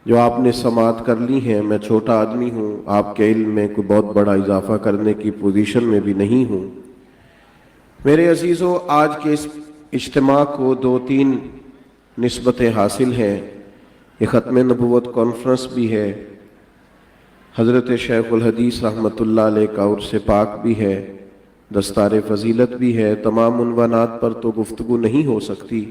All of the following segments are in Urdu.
جو آپ نے سماعت کر لی ہیں. میں چھوٹا آدمی ہوں، آپ کے علم میں کوئی بہت بڑا اضافہ کرنے کی پوزیشن میں بھی نہیں ہوں. میرے عزیزو، آج کے اس اجتماع کو 2-3 نسبتیں حاصل ہیں. یہ ختم نبوت کانفرنس بھی ہے، حضرت شیخ الحدیث رحمۃ اللہ علیہ کا عرس پاک بھی ہے، دستار فضیلت بھی ہے. تمام عنوانات پر تو گفتگو نہیں ہو سکتی.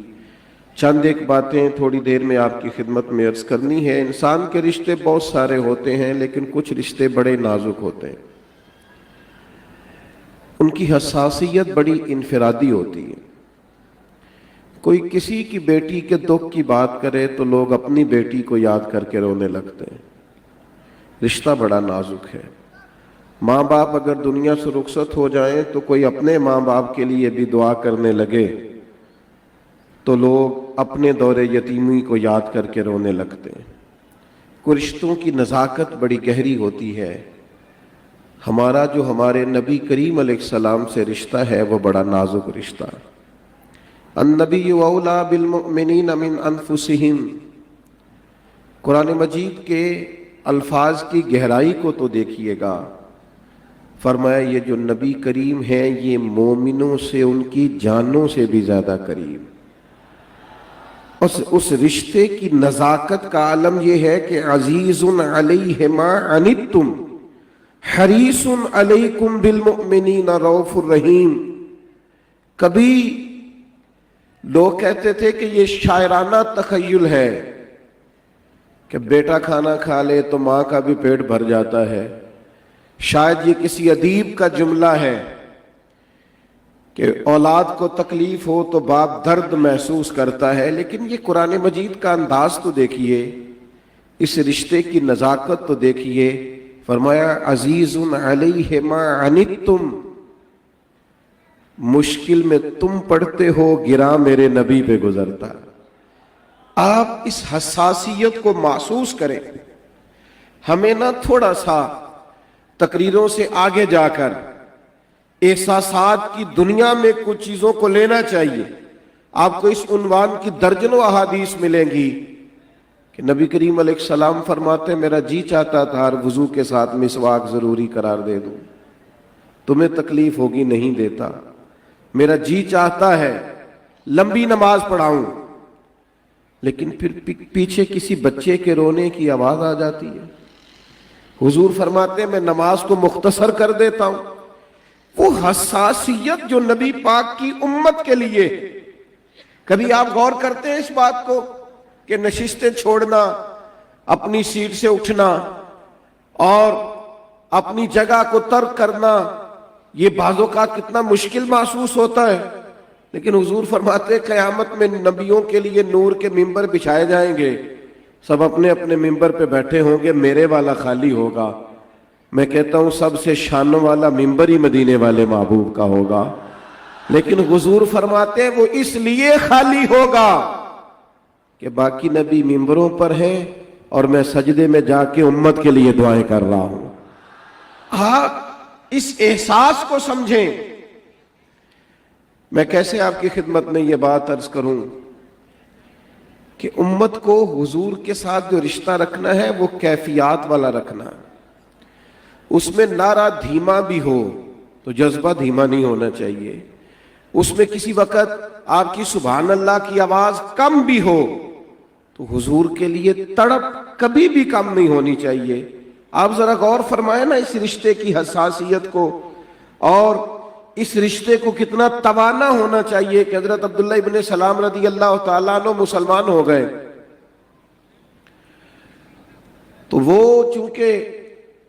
چند ایک باتیں تھوڑی دیر میں آپ کی خدمت میں عرض کرنی ہے. انسان کے رشتے بہت سارے ہوتے ہیں، لیکن کچھ رشتے بڑے نازک ہوتے ہیں. ان کی حساسیت بڑی انفرادی ہوتی ہے. کوئی کسی کی بیٹی کے دکھ کی بات کرے تو لوگ اپنی بیٹی کو یاد کر کے رونے لگتے ہیں. رشتہ بڑا نازک ہے. ماں باپ اگر دنیا سے رخصت ہو جائیں تو کوئی اپنے ماں باپ کے لیے بھی دعا کرنے لگے تو لوگ اپنے دور یتیمی کو یاد کر کے رونے لگتے ہیں. کوئی رشتوں کی نزاکت بڑی گہری ہوتی ہے. ہمارا جو ہمارے نبی کریم علیہ السلام سے رشتہ ہے وہ بڑا نازک رشتہ ہے. النبی اولیٰ بالمؤمنین من انفسہم. قرآن مجید کے الفاظ کی گہرائی کو تو دیکھیے گا. فرمایا یہ جو نبی کریم ہیں یہ مومنوں سے ان کی جانوں سے بھی زیادہ قریب. اس رشتے کی نزاکت کا عالم یہ ہے کہ عزیز علیہ ما عنتم حریص علیکم بالمؤمنین رؤوف الرحیم. کبھی لوگ کہتے تھے کہ یہ شاعرانہ تخیل ہے کہ بیٹا کھانا کھا لے تو ماں کا بھی پیٹ بھر جاتا ہے. شاید یہ کسی ادیب کا جملہ ہے کہ اولاد کو تکلیف ہو تو باپ درد محسوس کرتا ہے. لیکن یہ قرآن مجید کا انداز تو دیکھیے، اس رشتے کی نزاکت تو دیکھیے. فرمایا عزیز علیہ ما عنتم. مشکل میں تم پڑتے ہو، گرا میرے نبی پہ گزرتا. آپ اس حساسیت کو محسوس کریں. ہمیں نہ تھوڑا سا تقریروں سے آگے جا کر احساسات کی دنیا میں کچھ چیزوں کو لینا چاہیے. آپ کو اس عنوان کی درجنوں احادیث ملیں گی کہ نبی کریم علیہ السلام فرماتے میرا جی چاہتا تھا ہر وضو کے ساتھ مسواک ضروری قرار دے دوں، تمہیں تکلیف ہوگی نہیں دیتا. میرا جی چاہتا ہے لمبی نماز پڑھاؤں، لیکن پھر پیچھے کسی بچے کے رونے کی آواز آ جاتی ہے. حضور فرماتے میں نماز کو مختصر کر دیتا ہوں. وہ حساسیت جو نبی پاک کی امت کے لیے. کبھی آپ غور کرتے ہیں اس بات کو کہ نشستیں چھوڑنا، اپنی سیٹ سے اٹھنا اور اپنی جگہ کو ترک کرنا، یہ بعض اوقات کتنا مشکل محسوس ہوتا ہے. لیکن حضور فرماتے قیامت میں نبیوں کے لیے نور کے ممبر بچھائے جائیں گے، سب اپنے اپنے ممبر پہ بیٹھے ہوں گے، میرے والا خالی ہوگا. میں کہتا ہوں سب سے شانوں والا ممبر ہی مدینے والے محبوب کا ہوگا. لیکن حضور فرماتے ہیں وہ اس لیے خالی ہوگا کہ باقی نبی ممبروں پر ہیں اور میں سجدے میں جا کے امت کے لیے دعائیں کر رہا ہوں. آپ اس احساس کو سمجھیں. میں کیسے آپ کی خدمت میں یہ بات عرض کروں کہ امت کو حضور کے ساتھ جو رشتہ رکھنا ہے وہ کیفیات والا رکھنا ہے. اس میں نعرہ دھیما بھی ہو تو جذبہ دھیما نہیں ہونا چاہیے. اس میں کسی وقت آپ کی سبحان اللہ کی آواز کم بھی ہو تو حضور کے لیے تڑپ کبھی بھی کم نہیں ہونی چاہیے. آپ ذرا غور فرمائیں نا اس رشتے کی حساسیت کو، اور اس رشتے کو کتنا توانا ہونا چاہیے کہ حضرت عبداللہ ابن سلام رضی اللہ تعالیٰ عنہ مسلمان ہو گئے تو وہ چونکہ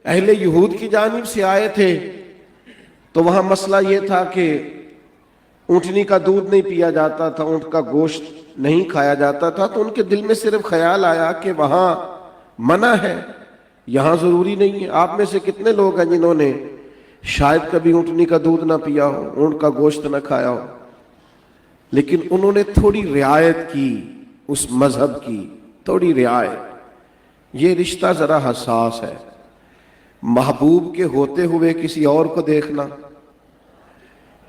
اہل یہود کی جانب سے آئے تھے تو وہاں مسئلہ یہ تھا کہ اونٹنی کا دودھ نہیں پیا جاتا تھا، اونٹ کا گوشت نہیں کھایا جاتا تھا. تو ان کے دل میں صرف خیال آیا کہ وہاں منع ہے، یہاں ضروری نہیں ہے. آپ میں سے کتنے لوگ ہیں جنہوں نے شاید کبھی اونٹنی کا دودھ نہ پیا ہو، اونٹ کا گوشت نہ کھایا ہو، لیکن انہوں نے تھوڑی رعایت کی، اس مذہب کی تھوڑی رعایت. یہ رشتہ ذرا حساس ہے. محبوب کے ہوتے ہوئے کسی اور کو دیکھنا،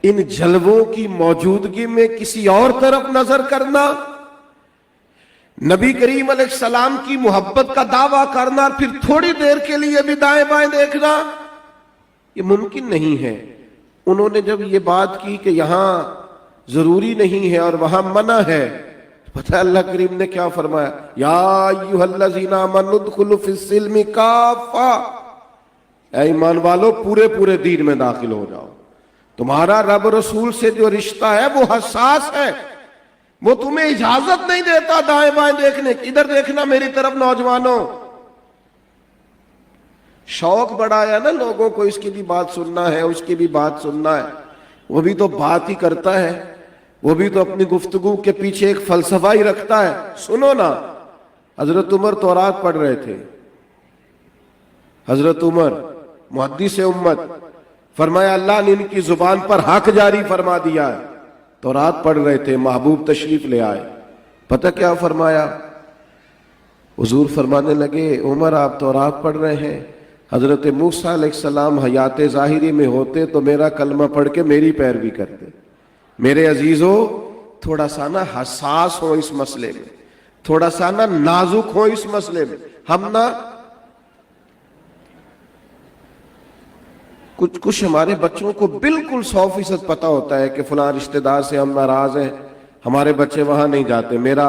ان جلووں کی موجودگی میں کسی اور طرف نظر کرنا، نبی کریم علیہ السلام کی محبت کا دعویٰ کرنا اور پھر تھوڑی دیر کے لیے بھی دائیں بائیں دیکھنا یہ ممکن نہیں ہے۔ انہوں نے جب یہ بات کی کہ یہاں ضروری نہیں ہے اور وہاں منع ہے، پتہ اللہ کریم نے کیا فرمایا؟ یا ایھا الذین آمنوا ادخلوا فی السلم کافہ، اے ایمان والو پورے پورے دین میں داخل ہو جاؤ۔ تمہارا رب رسول سے جو رشتہ ہے وہ حساس ہے، وہ تمہیں اجازت نہیں دیتا دائیں بائیں دیکھنے کی۔ ادھر دیکھنا میری طرف نوجوانوں، شوق بڑھایا نا لوگوں کو، اس کی بھی بات سننا ہے، اس کی بھی بات سننا ہے۔ وہ بھی تو بات ہی کرتا ہے، وہ بھی تو اپنی گفتگو کے پیچھے ایک فلسفہ ہی رکھتا ہے۔ سنو نا، حضرت عمر تورات پڑھ رہے تھے، حضرت عمر محدث امت، فرمایا اللہ نے ان کی زبان پر حق جاری فرما دیا ہے۔ تورات پڑھ رہے تھے، محبوب تشریف لے آئے، پتہ کیا فرمایا؟ حضور فرمانے لگے عمر آپ تورات پڑھ رہے ہیں، حضرت موسیٰ علیہ السلام حیات ظاہری میں ہوتے تو میرا کلمہ پڑھ کے میری پیروی کرتے۔ میرے عزیزو تھوڑا سا نا حساس ہو اس مسئلے میں، تھوڑا سا نا نازک ہو اس مسئلے میں۔ ہم نا کچھ ہمارے بچوں کو بالکل 100% پتہ ہوتا ہے کہ فلاں رشتہ دار سے ہم ناراض ہیں، ہمارے بچے وہاں نہیں جاتے۔ میرا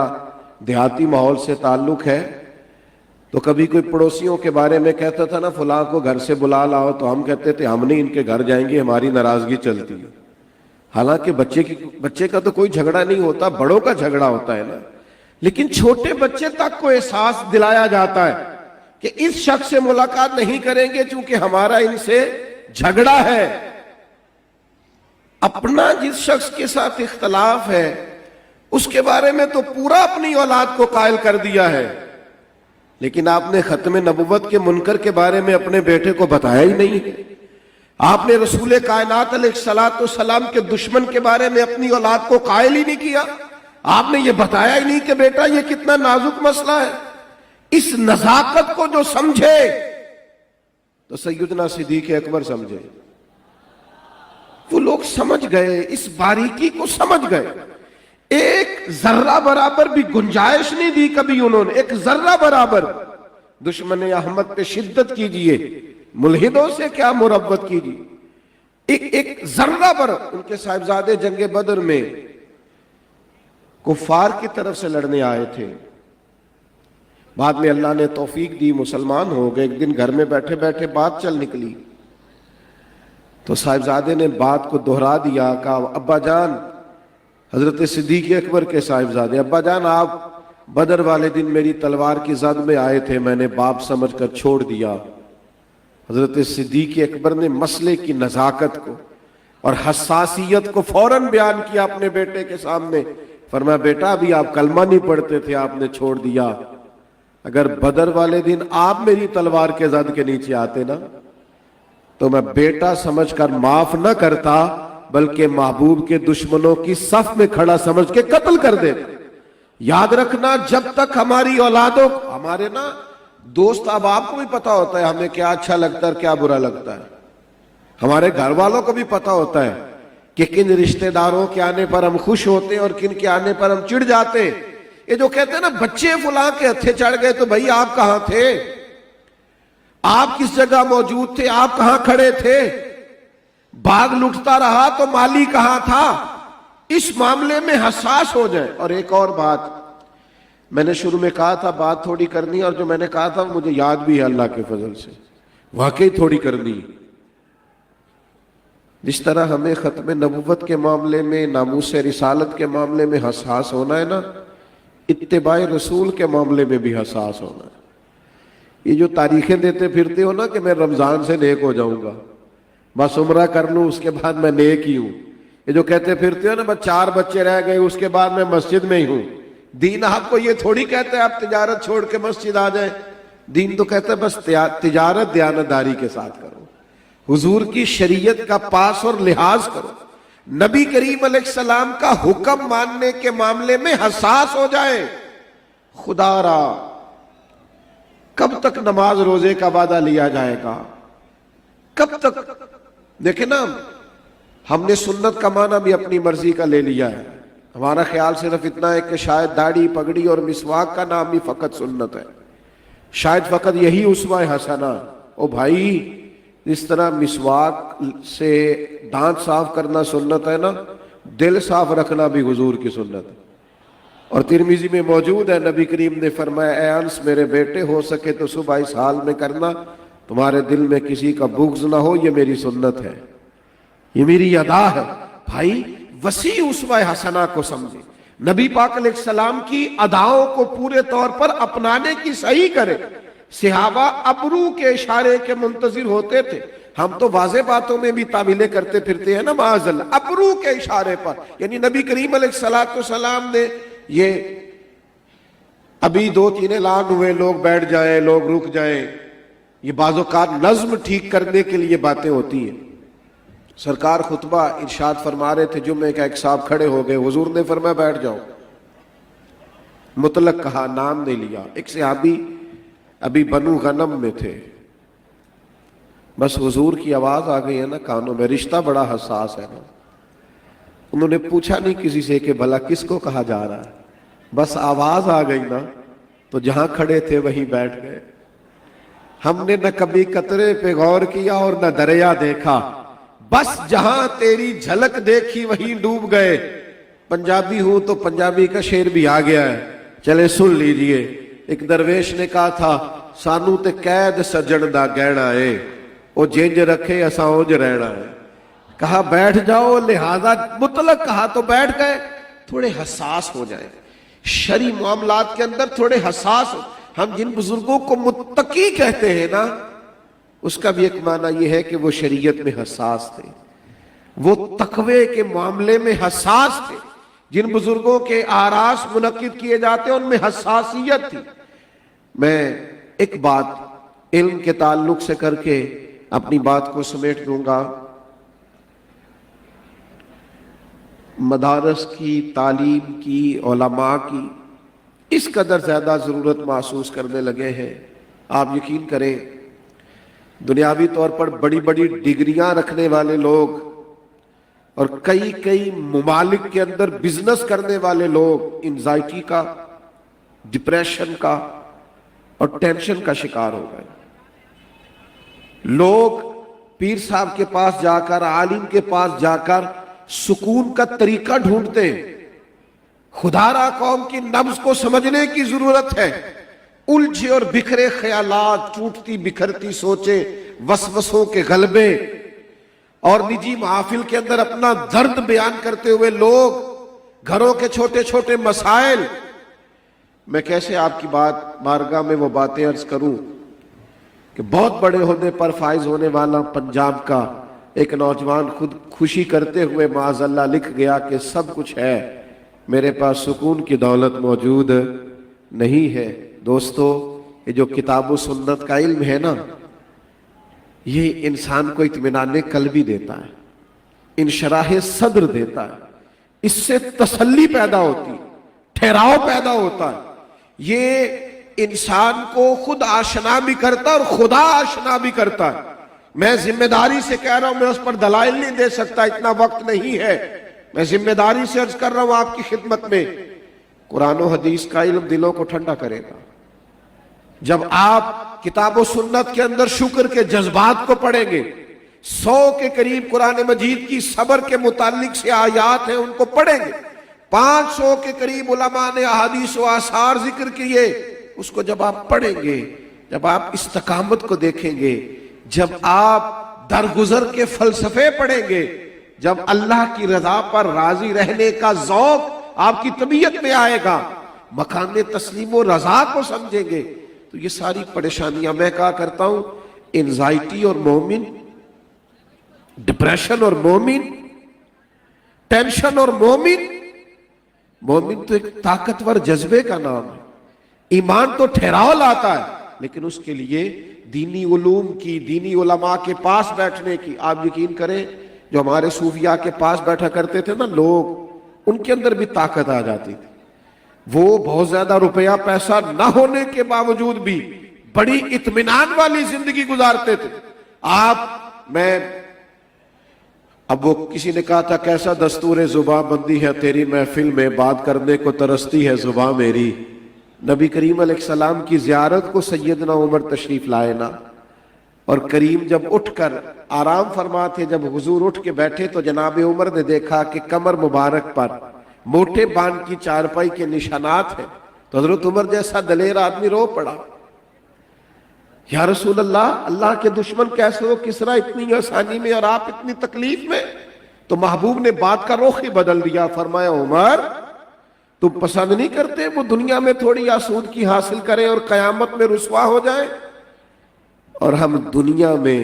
دیہاتی ماحول سے تعلق ہے تو کبھی کوئی پڑوسیوں کے بارے میں کہتا تھا نا فلاں کو گھر سے بلا لاؤ، تو ہم کہتے تھے ہم نہیں ان کے گھر جائیں گے، ہماری ناراضگی چلتی ہے۔ حالانکہ بچے کا تو کوئی جھگڑا نہیں ہوتا، بڑوں کا جھگڑا ہوتا ہے نا، لیکن چھوٹے بچے تک کو احساس دلایا جاتا ہے کہ اس شخص سے ملاقات نہیں کریں گے چونکہ ہمارا ان سے جھگڑا ہے۔ اپنا جس شخص کے ساتھ اختلاف ہے اس کے بارے میں تو پورا اپنی اولاد کو قائل کر دیا ہے، لیکن آپ نے ختم نبوت کے منکر کے بارے میں اپنے بیٹے کو بتایا ہی نہیں ہے۔ آپ نے رسول کائنات علیہ السلام کے دشمن کے بارے میں اپنی اولاد کو قائل ہی نہیں کیا۔ آپ نے یہ بتایا ہی نہیں کہ بیٹا یہ کتنا نازک مسئلہ ہے۔ اس نزاکت کو جو سمجھے تو سیدنا صدیق اکبر سمجھے، وہ لوگ سمجھ گئے، اس باریکی کو سمجھ گئے۔ ایک ذرہ برابر بھی گنجائش نہیں دی کبھی انہوں نے، ایک ذرہ برابر۔ دشمن احمد پہ شدت کیجئے، ملحدوں سے کیا مروت کیجئے، ایک ذرہ پر۔ ان کے صاحبزادے جنگ بدر میں کفار کی طرف سے لڑنے آئے تھے، بعد میں اللہ نے توفیق دی، مسلمان ہو گئے۔ ایک دن گھر میں بیٹھے بیٹھے بات چل نکلی تو صاحبزادے نے بات کو دہرا دیا، کہا ابا جان، حضرت صدیق اکبر کے صاحبزادے، ابا جان آپ بدر والے دن میری تلوار کی زد میں آئے تھے، میں نے باپ سمجھ کر چھوڑ دیا۔ حضرت صدیق اکبر نے مسئلے کی نزاکت کو اور حساسیت کو فوراً بیان کیا اپنے بیٹے کے سامنے، فرمایا بیٹا ابھی آپ کلمہ نہیں پڑھتے تھے، آپ نے چھوڑ دیا۔ اگر بدر والے دن آپ میری تلوار کے زد کے نیچے آتے نا تو میں بیٹا سمجھ کر معاف نہ کرتا، بلکہ محبوب کے دشمنوں کی صف میں کھڑا سمجھ کے قتل کر دیتا۔ یاد رکھنا جب تک ہماری اولادوں، ہمارے نا دوست، اب آپ کو بھی پتا ہوتا ہے ہمیں کیا اچھا لگتا ہے اور کیا برا لگتا ہے، ہمارے گھر والوں کو بھی پتا ہوتا ہے کہ کن رشتہ داروں کے آنے پر ہم خوش ہوتے ہیں اور کن کے آنے پر ہم چڑ جاتے ہیں۔ یہ جو کہتے ہیں نا بچے فلاں کے ہتھے چڑھ گئے، تو بھائی آپ کہاں تھے؟ آپ کس جگہ موجود تھے؟ آپ کہاں کھڑے تھے؟ باغ لٹتا رہا تو مالی کہاں تھا؟ اس معاملے میں حساس ہو جائیں۔ اور ایک اور بات میں نے شروع میں کہا تھا، بات تھوڑی کرنی، اور جو میں نے کہا تھا مجھے یاد بھی ہے اللہ کے فضل سے، واقعی تھوڑی کرنی۔ جس طرح ہمیں ختم نبوت کے معاملے میں، ناموس رسالت کے معاملے میں حساس ہونا ہے نا، اتباع رسول کے معاملے میں بھی حساس ہونا ہے۔ یہ جو تاریخیں دیتے پھرتے ہو نا کہ میں رمضان سے نیک ہو جاؤں گا، بس عمرہ کر لوں اس کے بعد میں نیک ہی ہوں، یہ جو کہتے پھرتے ہو نا بس 4 بچے رہ گئے اس کے بعد میں مسجد میں ہی ہوں، دین آپ کو یہ تھوڑی کہتا ہے آپ تجارت چھوڑ کے مسجد آ جائیں۔ دین تو کہتا ہے بس تجارت دیانتداری کے ساتھ کرو، حضور کی شریعت کا پاس اور لحاظ کرو، نبی کریم علیہ السلام کا حکم ماننے کے معاملے میں حساس ہو جائے۔ خدا را کب تک نماز روزے کا وعدہ لیا جائے گا؟ کب تک؟ دیکھیں نا، ہم نے سنت کا معنی بھی اپنی مرضی کا لے لیا ہے، ہمارا خیال صرف اتنا ہے کہ شاید داڑھی پگڑی اور مسواک کا نام ہی فقط سنت ہے، شاید فقط یہی اسوہ حسنہ۔ او بھائی، اس طرح مسواک سے دانت صاف کرنا سنت ہے نا، دل صاف رکھنا بھی حضور کی سنت ہے۔ اور ترمذی میں موجود ہے، نبی کریم نے فرمایا، اے انس میرے بیٹے، ہو سکے تو صبح اس حال میں کرنا تمہارے دل میں کسی کا بغض نہ ہو، یہ میری سنت ہے، یہ میری ادا ہے۔ بھائی وسیع اسوہ حسنہ کو سمجھے، نبی پاک علیہ السلام کی اداؤں کو پورے طور پر اپنانے کی صحیح کرے۔ صحابہ ابرو کے اشارے کے منتظر ہوتے تھے، ہم تو واضح باتوں میں بھی تعویلیں کرتے پھرتے ہیں نا معاذ اللہ، ابرو کے اشارے پر، یعنی نبی کریم علیہ السلام نے یہ ابھی 2-3 اعلان ہوئے، لوگ بیٹھ جائیں، لوگ رک جائیں، یہ بعض اوقات نظم ٹھیک کرنے کے لیے باتیں ہوتی ہیں۔ سرکار خطبہ ارشاد فرما رہے تھے، جمعے کا ایک صاحب کھڑے ہو گئے، حضور نے فرمایا بیٹھ جاؤ، مطلق کہا، نام نہیں لیا۔ ایک صحابی ابھی بنو غنم میں تھے، بس حضور کی آواز آ گئی ہے نا کانوں میں، رشتہ بڑا حساس ہے نا، انہوں نے پوچھا نہیں کسی سے کہ بھلا کس کو کہا جا رہا ہے، بس آواز آ گئی نا تو جہاں کھڑے تھے وہیں بیٹھ گئے۔ ہم نے نہ کبھی قطرے پہ غور کیا اور نہ دریا دیکھا، بس جہاں تیری جھلک دیکھی وہیں ڈوب گئے۔ پنجابی ہوں تو پنجابی کا شعر بھی آ گیا ہے، چلے سن لیجئے۔ ایک درویش نے کہا تھا، سانو تے قید سجن دا گہنا ہے، او جنج رکھے اساں اونج رہنا ہے۔ کہا بیٹھ جاؤ، لہذا مطلق کہا تو بیٹھ گئے۔ تھوڑے حساس ہو جائیں، شرعی معاملات کے اندر تھوڑے حساس ہو۔ ہم جن بزرگوں کو متقی کہتے ہیں نا، اس کا بھی ایک معنی یہ ہے کہ وہ شریعت میں حساس تھے، وہ تقوی کے معاملے میں حساس تھے۔ جن بزرگوں کے آراس منعقد کیے جاتے ہیں ان میں حساسیت تھی۔ میں ایک بات علم کے تعلق سے کر کے اپنی بات کو سمیٹ دوں گا۔ مدارس کی، تعلیم کی، علماء کی اس قدر زیادہ ضرورت محسوس کرنے لگے ہیں، آپ یقین کریں دنیاوی طور پر بڑی بڑی ڈگریاں رکھنے والے لوگ اور کئی ممالک کے اندر بزنس کرنے والے لوگ انزائٹی کا، ڈپریشن کا اور ٹینشن کا شکار ہو گئے۔ لوگ پیر صاحب کے پاس جا کر، عالم کے پاس جا کر سکون کا طریقہ ڈھونڈتے ہیں۔ خدا را قوم کی نبض کو سمجھنے کی ضرورت ہے۔ الجھے اور بکھرے خیالات، ٹوٹتی بکھرتی سوچیں، وسوسوں کے غلبے اور نجی محافل کے اندر اپنا درد بیان کرتے ہوئے لوگ، گھروں کے چھوٹے چھوٹے مسائل۔ میں کیسے آپ کی بارگاہ میں وہ باتیں عرض کروں کہ بہت بڑے عہدے پر فائز ہونے والا پنجاب کا ایک نوجوان خود خوشی کرتے ہوئے معاذ اللہ لکھ گیا کہ سب کچھ ہے، میرے پاس سکون کی دولت موجود نہیں ہے۔ دوستو، یہ جو کتاب و سنت کا علم ہے نا، یہ انسان کو اطمینان قلبی دیتا ہے، انشراح صدر دیتا ہے، اس سے تسلی پیدا ہوتی، ٹھہراؤ پیدا ہوتا ہے۔ یہ انسان کو خود آشنا بھی کرتا ہے اور خدا آشنا بھی کرتا ہے۔ میں ذمہ داری سے کہہ رہا ہوں، میں اس پر دلائل نہیں دے سکتا، اتنا وقت نہیں ہے، میں ذمہ داری سے عرض کر رہا ہوں آپ کی خدمت میں۔ قرآن و حدیث کا علم دلوں کو ٹھنڈا کرے گا۔ جب آپ کتاب و سنت کے اندر شکر کے جذبات کو پڑھیں گے، 100 کے قریب قرآن مجید کی صبر کے متعلق سے آیات ہیں، ان کو پڑھیں گے، 500 کے قریب علماء نے احادیث و آثار ذکر کیے، اس کو جب آپ پڑھیں گے، جب آپ استقامت کو دیکھیں گے، جب آپ درگزر کے فلسفے پڑھیں گے، جب اللہ کی رضا پر راضی رہنے کا ذوق آپ کی طبیعت میں آئے گا، مقام تسلیم و رضا کو سمجھیں گے، تو یہ ساری پریشانیاں، میں کہا کرتا ہوں، انزائٹی اور مومن، ڈپریشن اور مومن، ٹینشن اور مومن، مومن تو ایک طاقتور جذبے کا نام ہے۔ ایمان تو ٹھہراؤ لاتا ہے، لیکن اس کے لیے دینی علوم کی، دینی علماء کے پاس بیٹھنے کی، آپ یقین کریں جو ہمارے صوفیاء کے پاس بیٹھا کرتے تھے نا لوگ، ان کے اندر بھی طاقت آ جاتی تھی۔ وہ بہت زیادہ روپیہ پیسہ نہ ہونے کے باوجود بھی بڑی اطمینان والی زندگی گزارتے تھے۔ میں اب وہ کسی نے کہا تھا کیسا دستور زباں بندی ہے تیری محفل میں، بات کرنے کو ترستی ہے زباں میری۔ نبی کریم علیہ السلام کی زیارت کو سیدنا عمر تشریف لائے نا، اور کریم جب اٹھ کر آرام فرما تھے، جب حضور اٹھ کے بیٹھے تو جناب عمر نے دیکھا کہ کمر مبارک پر موٹے بان کی چارپائی کے نشانات ہیں، تو حضرت عمر جیسا دلیر آدمی رو پڑا، یا رسول اللہ، اللہ کے دشمن کیسے ہو کسرا اتنی آسانی میں اور آپ اتنی تکلیف میں؟ تو محبوب نے بات کا رخ ہی بدل دیا، فرمایا عمر تم پسند نہیں کرتے وہ دنیا میں تھوڑی آسودگی حاصل کریں اور قیامت میں رسوا ہو جائیں، اور ہم دنیا میں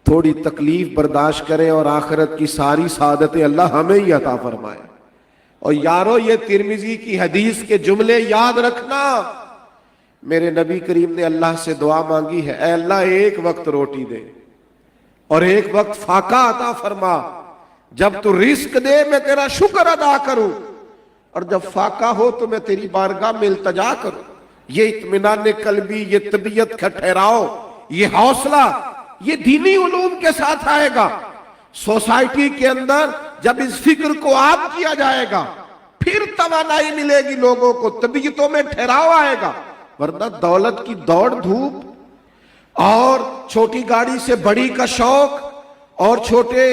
تھوڑی تکلیف برداشت کریں اور آخرت کی ساری سعادتیں اللہ ہمیں ہی عطا فرمائے۔ اور یارو یہ ترمذی کی حدیث کے جملے یاد رکھنا، میرے نبی کریم نے اللہ سے دعا مانگی ہے، اے اللہ ایک وقت روٹی دے اور ایک وقت فاقہ عطا فرما، جب تو رزق دے میں تیرا شکر ادا کروں، اور جب فاقہ ہو تو میں تیری بارگاہ میں التجا کروں۔ یہ اطمینان قلبی، یہ طبیعت کا ٹھہراؤ، یہ حوصلہ، یہ دینی علوم کے ساتھ آئے گا۔ سوسائٹی کے اندر جب اس فکر کو آپ کیا جائے گا پھر توانائی ملے گی لوگوں کو، طبیعتوں میں ٹھہراؤ آئے گا، ورنہ دولت کی دوڑ دھوپ اور چھوٹی گاڑی سے بڑی کا شوق اور چھوٹے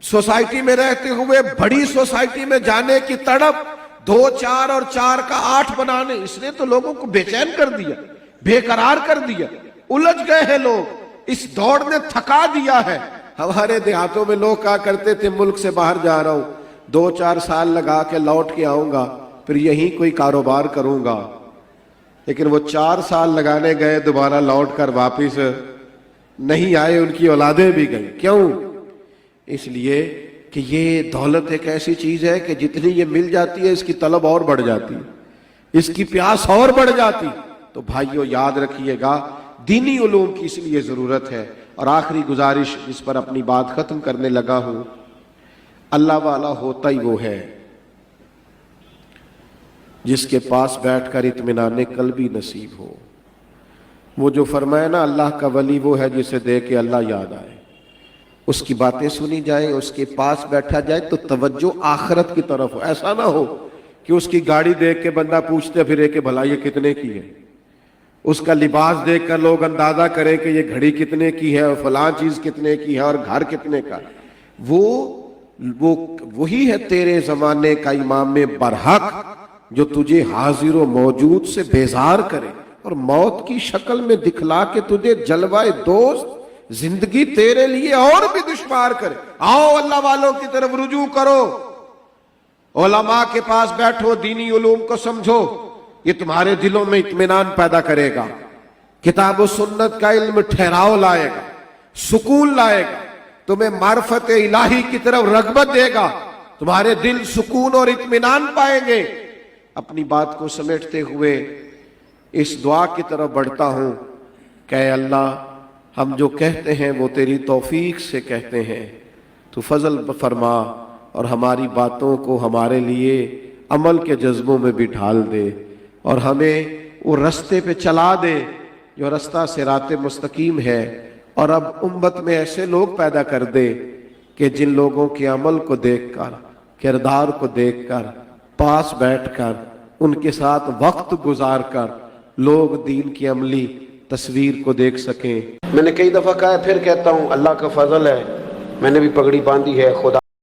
سوسائٹی میں رہتے ہوئے بڑی سوسائٹی میں جانے کی تڑپ، 2 4 اور 4 کا 8 بنانے، اس نے تو لوگوں کو بے چین کر دیا، بے قرار کر دیا، الجھ گئے ہیں لوگ، اس دوڑ نے تھکا دیا ہے۔ ہمارے دیہاتوں میں لوگ کہا کرتے تھے ملک سے باہر جا رہا ہوں، 2 4 سال لگا کے لوٹ کے آؤں گا، پھر یہیں کوئی کاروبار کروں گا، لیکن وہ 4 سال لگانے گئے، دوبارہ لوٹ کر واپس نہیں آئے، ان کی اولادیں بھی گئی۔ کیوں؟ اس لیے کہ یہ دولت ایک ایسی چیز ہے کہ جتنی یہ مل جاتی ہے اس کی طلب اور بڑھ جاتی ہے، اس کی پیاس اور بڑھ جاتی۔ تو بھائیو یاد رکھیے گا دینی علوم کی اس لیے ضرورت ہے۔ اور آخری گزارش جس پر اپنی بات ختم کرنے لگا ہوں، اللہ والا ہوتا ہی وہ ہے جس کے پاس بیٹھ کر اطمینان قلبی نصیب ہو۔ وہ جو فرمائے نا اللہ کا ولی وہ ہے جسے دیکھ کے اللہ یاد آئے، اس کی باتیں سنی جائیں، اس کے پاس بیٹھا جائے تو توجہ آخرت کی طرف ہو۔ ایسا نہ ہو کہ اس کی گاڑی دیکھ کے بندہ پوچھتے پھرے کہ بھلا یہ کتنے کی ہے، اس کا لباس دیکھ کر لوگ اندازہ کریں کہ یہ گھڑی کتنے کی ہے اور فلاں چیز کتنے کی ہے اور گھر کتنے کا۔ وہی ہے تیرے زمانے کا امام برحق جو تجھے حاضر و موجود سے بیزار کرے اور موت کی شکل میں دکھلا کے تجھے جلوائے دوست زندگی تیرے لیے اور بھی دشوار کرے۔ آؤ اللہ والوں کی طرف رجوع کرو، علماء کے پاس بیٹھو، دینی علوم کو سمجھو، یہ تمہارے دلوں میں اطمینان پیدا کرے گا، کتاب و سنت کا علم ٹھہراؤ لائے گا، سکون لائے گا، تمہیں معرفت الہی کی طرف رغبت دے گا، تمہارے دل سکون اور اطمینان پائیں گے۔ اپنی بات کو سمیٹتے ہوئے اس دعا کی طرف بڑھتا ہوں کہ اے اللہ ہم جو کہتے ہیں وہ تیری توفیق سے کہتے ہیں، تو فضل فرما اور ہماری باتوں کو ہمارے لیے عمل کے جذبوں میں بھی ڈھال دے، اور ہمیں وہ رستے پہ چلا دے جو رستہ صراط مستقیم ہے، اور اب امت میں ایسے لوگ پیدا کر دے کہ جن لوگوں کے عمل کو دیکھ کر، کردار کو دیکھ کر، پاس بیٹھ کر، ان کے ساتھ وقت گزار کر لوگ دین کی عملی تصویر کو دیکھ سکیں۔ میں نے کئی دفعہ کہا ہے، پھر کہتا ہوں، اللہ کا فضل ہے میں نے بھی پگڑی باندھی ہے، خدا